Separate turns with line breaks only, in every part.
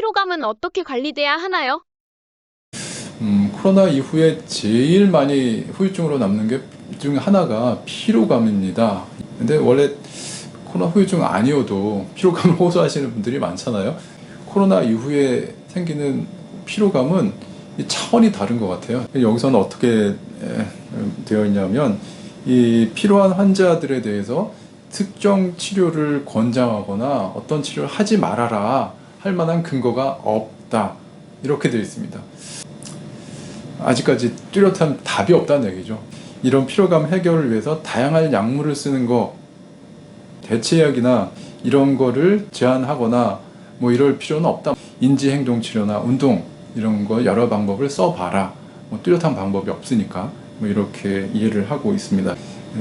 피로감은 어떻게 관리돼야 하나요?
코로나 이후에 제일 많이 후유증으로 남는 게 중 하나가 피로감입니다. 근데 원래 코로나 후유증 아니어도 피로감을 호소하시는 분들이 많잖아요. 코로나 이후에 생기는 피로감은 이 차원이 다른 것 같아요. 여기서는 어떻게 되어 있냐면 이 필요한 환자들에 대해서 특정 치료를 권장하거나 어떤 치료를 하지 말아라 할 만한 근거가 없다, 이렇게 되어 있습니다. 아직까지 뚜렷한 답이 없다는 얘기죠. 이런 피로감 해결을 위해서 다양한 약물을 쓰는 거, 대체약이나 이런 거를 제한하거나 뭐 이럴 필요는 없다. 인지행동치료나 운동 이런 거 여러 방법을 써봐라. 뭐 뚜렷한 방법이 없으니까 뭐 이렇게 이해를 하고 있습니다.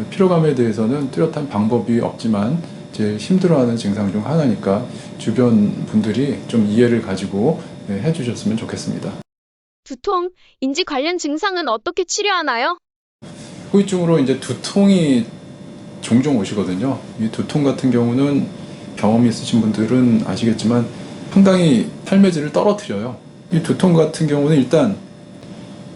피로감에 대해서는 뚜렷한 방법이 없지만 제일 힘들어하는 증상 중 하나니까 주변 분들이 좀 이해를 가지고 해주셨으면 좋겠습니다.
두통, 인지 관련 증상은 어떻게 치료하나요?
후유증으로 이제 두통이 종종 오시거든요. 이 두통 같은 경우는 경험이 있으신 분들은 아시겠지만 상당히 삶의 질을 떨어뜨려요. 이 두통 같은 경우는 일단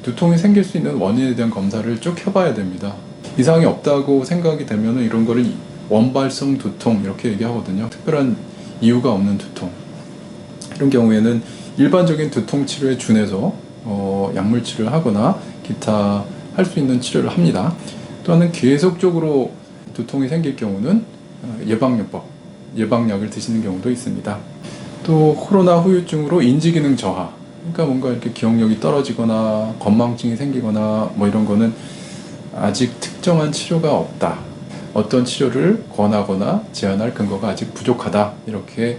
두통이 생길 수 있는 원인에 대한 검사를 쭉 해봐야 됩니다. 이상이 없다고 생각이 되면 이런 거를 원발성 두통 이렇게 얘기하거든요. 특별한 이유가 없는 두통. 이런 경우에는 일반적인 두통 치료에 준해서 약물 치료를 하거나 기타 할 수 있는 치료를 합니다. 또 하나는 계속적으로 두통이 생길 경우는 예방약을 드시는 경우도 있습니다. 또 코로나 후유증으로 인지기능 저하, 그러니까 뭔가 이렇게 기억력이 떨어지거나 건망증이 생기거나 뭐 이런 거는 아직 특정한 치료가 없다. 어떤 치료를 권하거나 제한할 근거가 아직 부족하다. 이렇게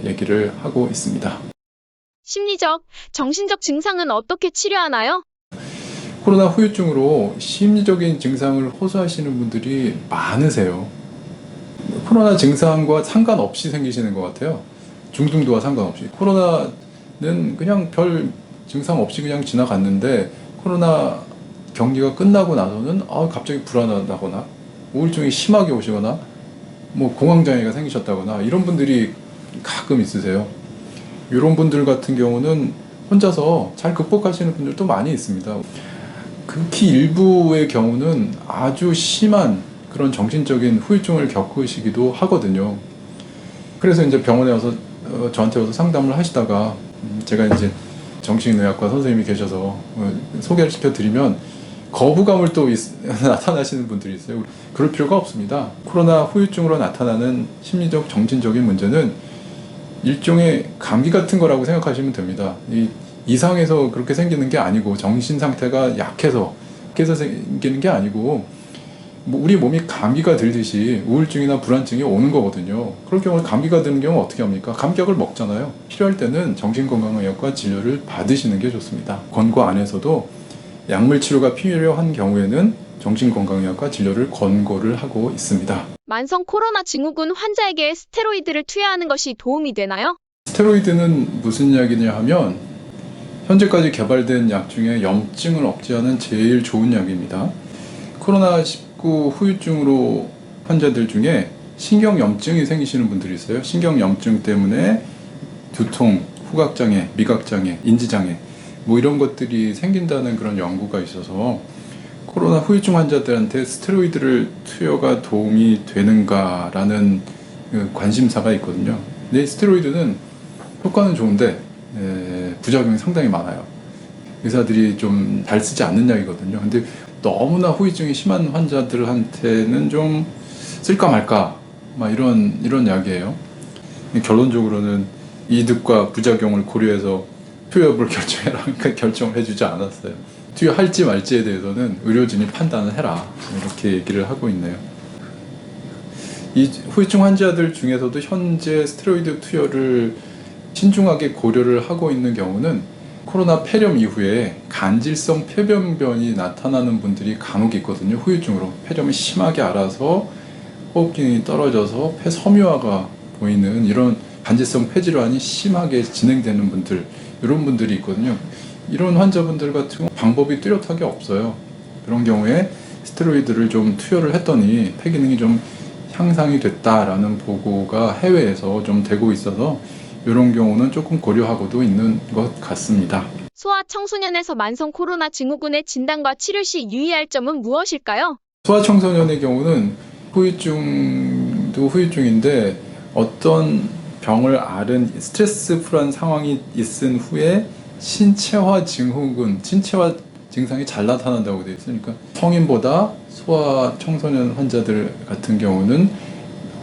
얘기를 하고 있습니다.
심리적, 정신적 증상은 어떻게 치료하나요?
코로나 후유증으로 심리적인 증상을 호소하시는 분들이 많으세요. 코로나 증상과 상관없이 생기시는 것 같아요. 중등도와 상관없이. 코로나는 그냥 별 증상 없이 그냥 지나갔는데 코로나 격리가 끝나고 나서는 갑자기 불안하다거나 우울증이 심하게 오시거나 뭐 공황장애가 생기셨다거나 이런 분들이 가끔 있으세요. 이런 분들 같은 경우는 혼자서 잘 극복하시는 분들도 많이 있습니다. 극히 일부의 경우는 아주 심한 그런 정신적인 후유증을 겪으시기도 하거든요. 그래서 이제 병원에 와서 저한테 와서 상담을 하시다가 제가 이제 정신의학과 선생님이 계셔서 소개를 시켜드리면 거부감을 또 나타나시는 분들이 있어요. 그럴 필요가 없습니다. 코로나 후유증으로 나타나는 심리적, 정신적인 문제는 일종의 감기 같은 거라고 생각하시면 됩니다. 이상해서 그렇게 생기는 게 아니고 정신 상태가 약해서 생기는 게 아니고 뭐 우리 몸이 감기가 들듯이 우울증이나 불안증이 오는 거거든요. 그럴 경우에 감기가 드는 경우 어떻게 합니까? 감기약을 먹잖아요. 필요할 때는 정신건강의학과 진료를 받으시는 게 좋습니다. 권고 안에서도 약물 치료가 필요한 경우에는 정신건강의학과 진료를 권고를 하고 있습니다.
만성 코로나 증후군 환자에게 스테로이드를 투여하는 것이 도움이 되나요?
스테로이드는 무슨 약이냐 하면 현재까지 개발된 약 중에 염증을 억제하는 제일 좋은 약입니다. 코로나19 후유증으로 환자들 중에 신경염증이 생기시는 분들이 있어요. 신경염증 때문에 두통, 후각장애, 미각장애, 인지장애 뭐 이런 것들이 생긴다는 그런 연구가 있어서 코로나 후유증 환자들한테 스테로이드를 투여가 도움이 되는가라는 관심사가 있거든요. 근데 스테로이드는 효과는 좋은데 부작용이 상당히 많아요. 의사들이 좀 잘 쓰지 않는 약이거든요. 근데 너무나 후유증이 심한 환자들한테는 좀 쓸까 말까 막 이런 약이에요. 결론적으로는 이득과 부작용을 고려해서 투여를 결정해라. 그러니까 결정을 해주지 않았어요. 투여할지 말지에 대해서는 의료진이 판단을 해라. 이렇게 얘기를 하고 있네요. 이 후유증 환자들 중에서도 현재 스테로이드 투여를 신중하게 고려를 하고 있는 경우는 코로나 폐렴 이후에 간질성 폐병변이 나타나는 분들이 간혹 있거든요. 후유증으로 폐렴이 심하게 앓아서 호흡기능이 떨어져서 폐섬유화가 보이는 이런 간질성 폐질환이 심하게 진행되는 분들, 이런 분들이 있거든요. 이런 환자분들 같은 경우 방법이 뚜렷하게 없어요. 그런 경우에 스테로이드를 좀 투여를 했더니 폐기능이 좀 향상이 됐다라는 보고가 해외에서 좀 되고 있어서 이런 경우는 조금 고려하고도 있는 것 같습니다.
소아청소년에서 만성 코로나 증후군의 진단과 치료 시 유의할 점은 무엇일까요?
소아청소년의 경우는 후유증도 후유증인데 어떤 병을 앓은 스트레스 풀한 상황이 있은 후에 신체화 증후군, 신체화 증상이 잘 나타난다고 되어 있으니까 성인보다 소아청소년 환자들 같은 경우는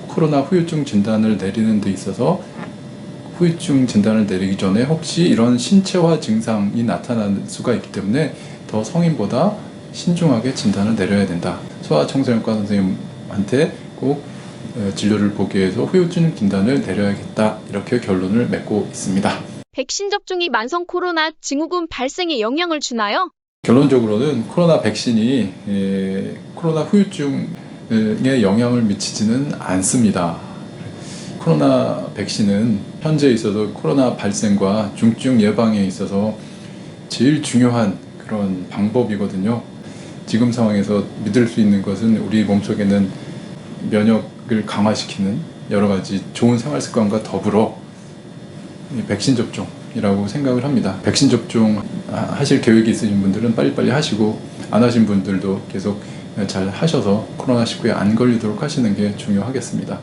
코로나 후유증 진단을 내리는 데 있어서 후유증 진단을 내리기 전에 혹시 이런 신체화 증상이 나타날 수가 있기 때문에 더 성인보다 신중하게 진단을 내려야 된다. 소아청소년과 선생님한테 꼭 진료를 보기 위해서 후유증 진단을 내려야겠다. 이렇게 결론을 맺고 있습니다.
백신 접종이 만성 코로나 증후군 발생에 영향을 주나요?
결론적으로는 코로나 백신이 코로나 후유증에 영향을 미치지는 않습니다. 코로나 백신은 현재 있어서 코로나 발생과 중증 예방에 있어서 제일 중요한 그런 방법이거든요. 지금 상황에서 믿을 수 있는 것은 우리 몸속에는 면역을 강화시키는 여러 가지 좋은 생활 습관과 더불어 백신 접종이라고 생각을 합니다. 백신 접종 하실 계획이 있으신 분들은 빨리빨리 하시고 안 하신 분들도 계속 잘 하셔서 코로나19에 안 걸리도록 하시는 게 중요하겠습니다.